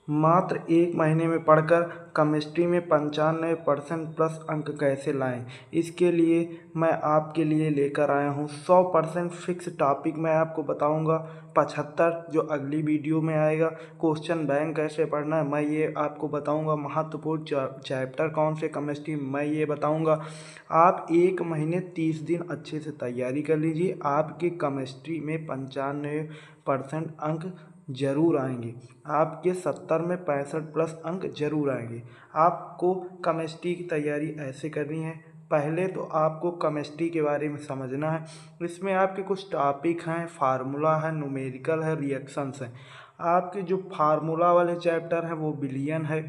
मात्र एक महीने में पढ़कर केमिस्ट्री में 95% प्लस अंक कैसे लाएं। इसके लिए मैं आपके लिए लेकर आया हूँ 100% फिक्स टॉपिक। मैं आपको बताऊँगा 75 जो अगली वीडियो में आएगा। क्वेश्चन बैंक कैसे पढ़ना है मैं ये आपको बताऊँगा। महत्वपूर्ण चैप्टर कौन से केमिस्ट्री मैं ये बताऊँगा। आप एक महीने 30 दिन अच्छे से तैयारी कर लीजिए, आपकी केमिस्ट्री में 95% अंक जरूर आएंगे। आपके 70 में 65 प्लस अंक जरूर आएंगे। आपको केमिस्ट्री की तैयारी ऐसे करनी है। पहले तो आपको केमिस्ट्री के बारे में समझना है। इसमें आपके कुछ टॉपिक हैं, फार्मूला है, न्यूमेरिकल है, रिएक्शंस हैं। आपके जो फार्मूला वाले चैप्टर हैं वो विलयन है।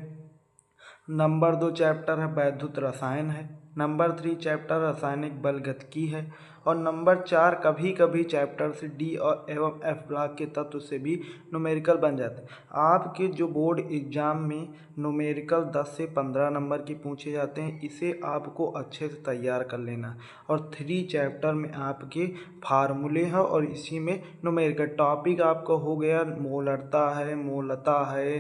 नंबर 2 चैप्टर है वैद्युत रसायन है। नंबर 3 चैप्टर रासायनिक बलगतिकी है। और नंबर 4 कभी कभी चैप्टर से डी और एवं एफ ब्लॉक के तत्व से भी न्यूमेरिकल बन जाते हैं। आपके जो बोर्ड एग्जाम में न्यूमेरिकल 10 से 15 नंबर के पूछे जाते हैं, इसे आपको अच्छे से तैयार कर लेना। और 3 चैप्टर में आपके फार्मूले हैं और इसी में न्यूमेरिकल टॉपिक आपका हो गया। मोलरता है, मोलता है,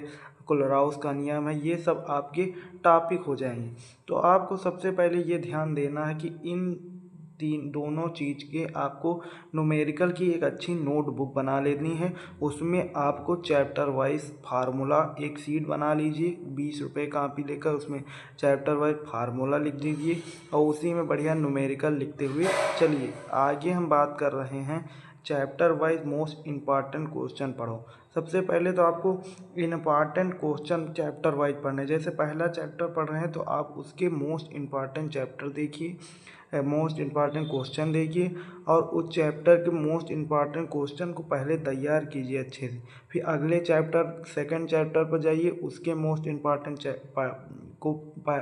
क्लोराउस का नियम है, ये सब आपके टॉपिक हो जाएंगे। तो आपको सबसे पहले ये ध्यान देना है कि इन दोनों चीज़ के आपको न्यूमेरिकल की एक अच्छी नोटबुक बना लेनी है। उसमें आपको चैप्टर वाइज फार्मूला एक शीट बना लीजिए, 20 रुपये कापी लेकर उसमें चैप्टर वाइज फार्मूला लिख दीजिए और उसी में बढ़िया न्यूमेरिकल लिखते हुए चलिए। आगे हम बात कर रहे हैं chapter wise most important question पढ़ो। सबसे पहले तो आपको इम्पॉर्टेंट क्वेश्चन चैप्टर वाइज पढ़ने। जैसे पहला चैप्टर पढ़ रहे हैं तो आप उसके मोस्ट इम्पॉर्टेंट चैप्टर देखिए, मोस्ट इम्पॉर्टेंट क्वेश्चन देखिए और उस चैप्टर के मोस्ट इम्पॉर्टेंट क्वेश्चन को पहले तैयार कीजिए अच्छे से। फिर अगले चैप्टर सेकंड चैप्टर पर जाइए, उसके मोस्ट इम्पॉर्टेंट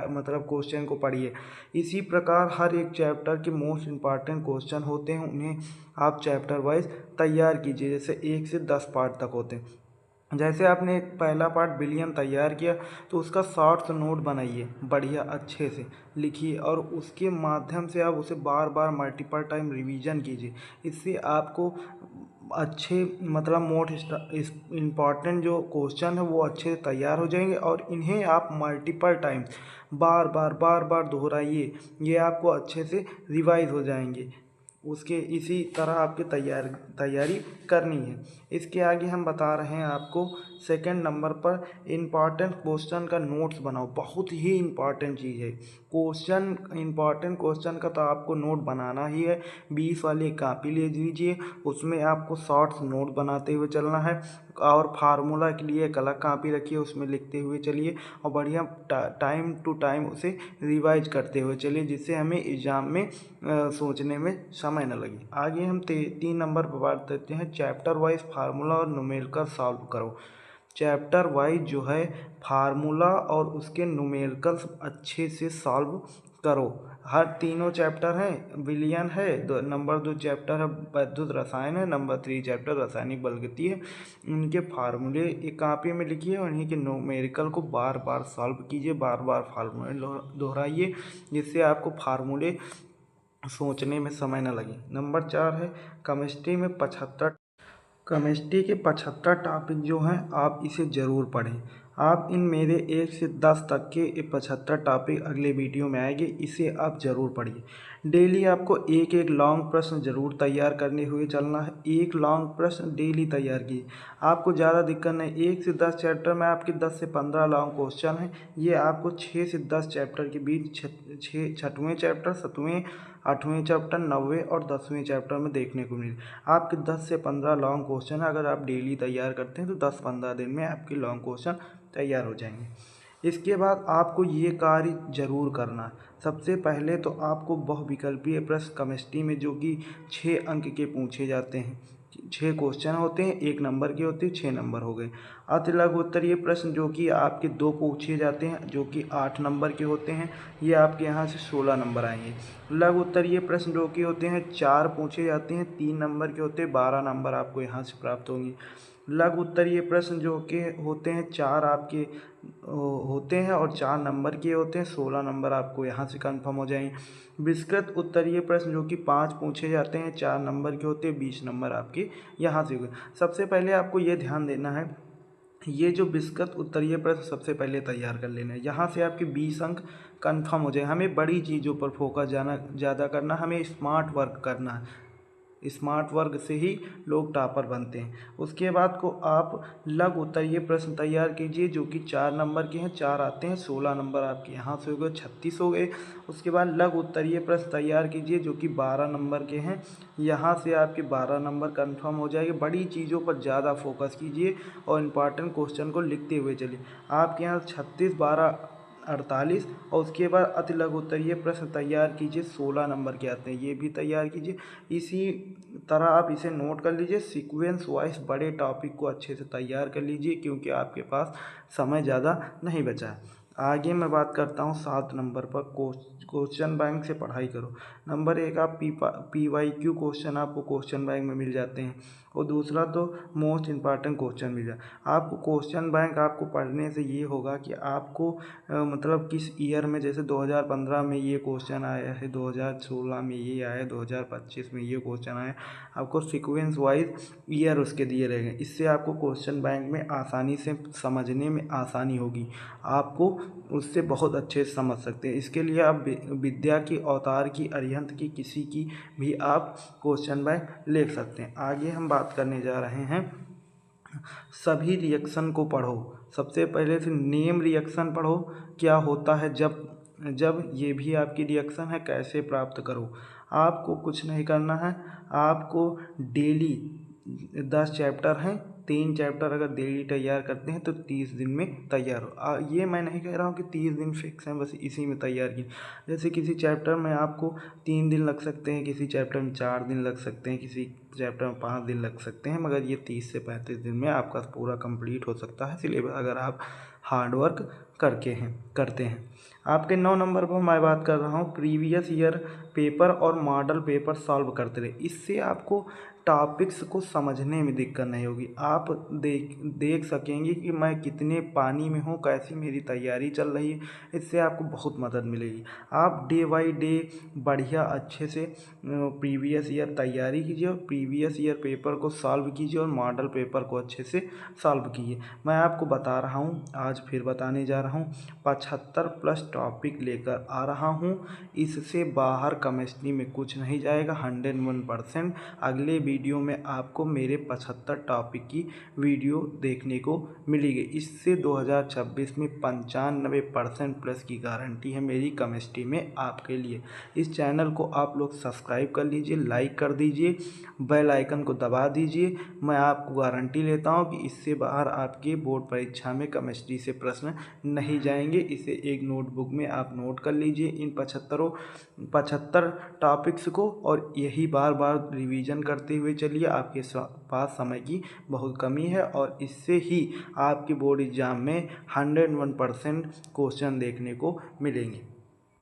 मतलब क्वेश्चन को पढ़िए। इसी प्रकार हर एक चैप्टर के मोस्ट इम्पॉर्टेंट क्वेश्चन होते हैं, उन्हें आप चैप्टर वाइज तैयार कीजिए। जैसे 1 से 10 पार्ट तक होते हैं। जैसे आपने एक पहला पार्ट विलयन तैयार किया तो उसका शॉर्ट्स नोट बनाइए, बढ़िया अच्छे से लिखिए और उसके माध्यम से आप उसे बार बार मल्टीपल टाइम रिवीजन कीजिए। इससे आपको अच्छे मतलब मोस्ट इम्पॉर्टेंट जो क्वेश्चन है वो अच्छे से तैयार हो जाएंगे और इन्हें आप मल्टीपल टाइम बार बार दोहराइए, ये आपको अच्छे से रिवाइज हो जाएंगे। उसके इसी तरह आपकी तैयारी करनी है। इसके आगे हम बता रहे हैं आपको सेकंड नंबर पर इम्पॉर्टेंट क्वेश्चन का नोट्स बनाओ। बहुत ही इम्पॉर्टेंट चीज़ है इम्पॉर्टेंट क्वेश्चन का तो आपको नोट बनाना ही है। 20 वाली कापी ले लीजिए, उसमें आपको शॉर्ट्स नोट बनाते हुए चलना है और फार्मूला के लिए एक अलग कापी रखिए, उसमें लिखते हुए चलिए और बढ़िया टाइम टू टाइम उसे रिवाइज करते हुए चलिए, जिससे हमें एग्ज़ाम में सोचने में समय न लगे। आगे हम 3 नंबर पर बात करते हैं चैप्टर वाइज फार्मूला और न्यूमेरिकल सॉल्व करो। चैप्टर वाइज जो है फार्मूला और उसके न्यूमेरिकल्स अच्छे से सॉल्व करो। हर तीनों चैप्टर हैं, विलयन है, नंबर 2 चैप्टर है वैद्युत रसायन है, नंबर 3 चैप्टर रासायनिक बलगति है। इनके फार्मूले एक कापी में लिखिए और इन्हीं के न्यूमेरिकल को बार बार सॉल्व कीजिए, बार बार फार्मूले दोहराइए, जिससे आपको फार्मूले सोचने में समय न लगे। नंबर 4 है केमिस्ट्री में 75 केमिस्ट्री के 75 टॉपिक जो हैं आप इसे ज़रूर पढ़ें। आप इन मेरे 1 से 10 तक के 75 टॉपिक अगले वीडियो में आएंगे, इसे आप ज़रूर पढ़िए। डेली आपको एक एक लॉन्ग प्रश्न ज़रूर तैयार करने हुए चलना है। एक लॉन्ग प्रश्न डेली तैयार कीजिए, आपको ज़्यादा दिक्कत नहीं। 1 से 10 चैप्टर में आपके 10 से 15 लॉन्ग क्वेश्चन हैं, ये आपको 6 से 10 चैप्टर के बीच छठवें चैप्टर, 7वें, 8वें चैप्टर, 9वें और 10वें चैप्टर में देखने को मिले। आपके 10 से 15 लॉन्ग क्वेश्चन अगर आप डेली तैयार करते हैं तो 10-15 दिन में आपके लॉन्ग क्वेश्चन तैयार हो जाएंगे। इसके बाद आपको ये कार्य जरूर करना है। सबसे पहले तो आपको बहुविकल्पीय प्रश्न केमिस्ट्री में जो कि 6 अंक के पूछे जाते हैं, 6 क्वेश्चन होते हैं, 1 नंबर के होते हैं, 6 नंबर हो गए। अति लघु उत्तरीय प्रश्न जो कि आपके 2 पूछे जाते हैं, जो कि 8 नंबर के होते हैं, ये आपके यहाँ से 16 नंबर आएंगे। लघु उत्तरीय प्रश्न जो कि होते हैं 4 पूछे जाते हैं, 3 नंबर के होते हैं, 12 नंबर आपको यहाँ से प्राप्त होंगे। लघु उत्तरीय प्रश्न जो कि होते हैं 4 आपके होते हैं और 4 नंबर के होते हैं, 16 नंबर आपको यहाँ से कंफर्म हो जाएंगे। विस्तृत उत्तरीय प्रश्न जो कि 5 पूछे जाते हैं, 4 नंबर के होते हैं, 20 नंबर आपके यहाँ से हुए। सबसे पहले आपको ये ध्यान देना है ये जो 20 का उत्तरीय प्रश्न सबसे पहले तैयार कर लेना है। यहाँ से आपके 20 अंक कन्फर्म हो जाए। हमें बड़ी चीज़ों पर फोकस ज़्यादा करना, हमें स्मार्ट वर्क करना है। स्मार्ट वर्क से ही लोग टॉपर बनते हैं। उसके बाद को आप लघु उत्तरीय प्रश्न तैयार कीजिए जो कि 4 नंबर के हैं। 4 आते हैं, 16 नंबर आपके यहाँ से हो गए, 36 हो गए। उसके बाद लघु उत्तरीय प्रश्न तैयार कीजिए जो कि 12 नंबर के हैं। यहाँ से आपके 12 नंबर कन्फर्म हो जाएंगे। बड़ी चीज़ों पर ज़्यादा फोकस कीजिए और इम्पॉर्टेंट क्वेश्चन को लिखते हुए चलिए। आपके यहाँ 36, 12, 48 और उसके बाद अति लघु उत्तरीय प्रश्न तैयार कीजिए 16 नंबर के आते हैं, ये भी तैयार कीजिए। इसी तरह आप इसे नोट कर लीजिए। सीक्वेंस वाइज बड़े टॉपिक को अच्छे से तैयार कर लीजिए क्योंकि आपके पास समय ज़्यादा नहीं बचा है। आगे मैं बात करता हूँ 7 नंबर पर क्वेश्चन बैंक से पढ़ाई करो। नंबर 1 आप PYQ क्वेश्चन आपको क्वेश्चन बैंक में मिल जाते हैं और दूसरा तो मोस्ट इम्पॉर्टेंट क्वेश्चन मिल जाए आपको। क्वेश्चन बैंक आपको पढ़ने से ये होगा कि आपको मतलब किस ईयर में, जैसे 2015 में ये क्वेश्चन आया है, 2016 में ये आया, 2025 में ये क्वेश्चन आया, आपको सीक्वेंस वाइज ईयर उसके दिए रहेंगे। इससे आपको क्वेश्चन बैंक में आसानी से समझने में आसानी होगी, आपको उससे बहुत अच्छे से समझ सकते हैं। इसके लिए आप विद्या की, अवतार की, अरिहंत की, किसी की भी आप क्वेश्चन बैंक लिख सकते हैं। आगे हम बात करने जा रहे हैं सभी रिएक्शन को पढ़ो। सबसे पहले से नेम रिएक्शन पढ़ो, क्या होता है जब ये भी आपकी रिएक्शन है, कैसे प्राप्त करो। आपको कुछ नहीं करना है, आपको डेली 10 चैप्टर हैं, 3 चैप्टर अगर डेली तैयार करते हैं तो 30 दिन में तैयार हो। ये मैं नहीं कह रहा हूँ कि 30 दिन फिक्स हैं बस इसी में तैयार की। जैसे किसी चैप्टर में आपको 3 दिन लग सकते हैं, किसी चैप्टर में 4 दिन लग सकते हैं, किसी चैप्टर में 5 दिन लग सकते हैं, मगर ये 30 से 35 दिन में आपका पूरा कंप्लीट हो सकता है सिलेबस अगर आप हार्ड वर्क करते हैं। आपके 9 नंबर पर मैं बात कर रहा हूँ प्रीवियस ईयर पेपर और मॉडल पेपर सॉल्व करते रहे। इससे आपको टॉपिक्स को समझने में दिक्कत नहीं होगी। आप देख सकेंगे कि मैं कितने पानी में हूँ, कैसी मेरी तैयारी चल रही है। इससे आपको बहुत मदद मिलेगी। आप डे बाई डे बढ़िया अच्छे से प्रीवियस ईयर तैयारी कीजिए और प्रीवियस ईयर पेपर को सॉल्व कीजिए और मॉडल पेपर को अच्छे से सॉल्व कीजिए। मैं आपको बता रहा हूँ, आज फिर बताने जा रहा हूँ, 75+ टॉपिक लेकर आ रहा हूँ। इससे बाहर केमिस्ट्री में कुछ नहीं जाएगा, 101%। अगले वीडियो में आपको मेरे 75 टॉपिक की वीडियो देखने को मिलेगी। इससे 2026 में 95% प्लस की गारंटी है मेरी केमिस्ट्री में आपके लिए। इस चैनल को आप लोग सब्सक्राइब कर लीजिए, लाइक कर दीजिए, बेल आइकन को दबा दीजिए। मैं आपको गारंटी लेता हूं कि इससे बाहर आपके बोर्ड परीक्षा में केमिस्ट्री से प्रश्न नहीं जाएंगे। इसे एक नोटबुक में आप नोट कर लीजिए इन 75 टॉपिक्स को और यही बार बार रिवीजन करते हुए चलिए। आपके पास समय की बहुत कमी है और इससे ही आपके बोर्ड एग्जाम में 101% क्वेश्चन देखने को मिलेंगे।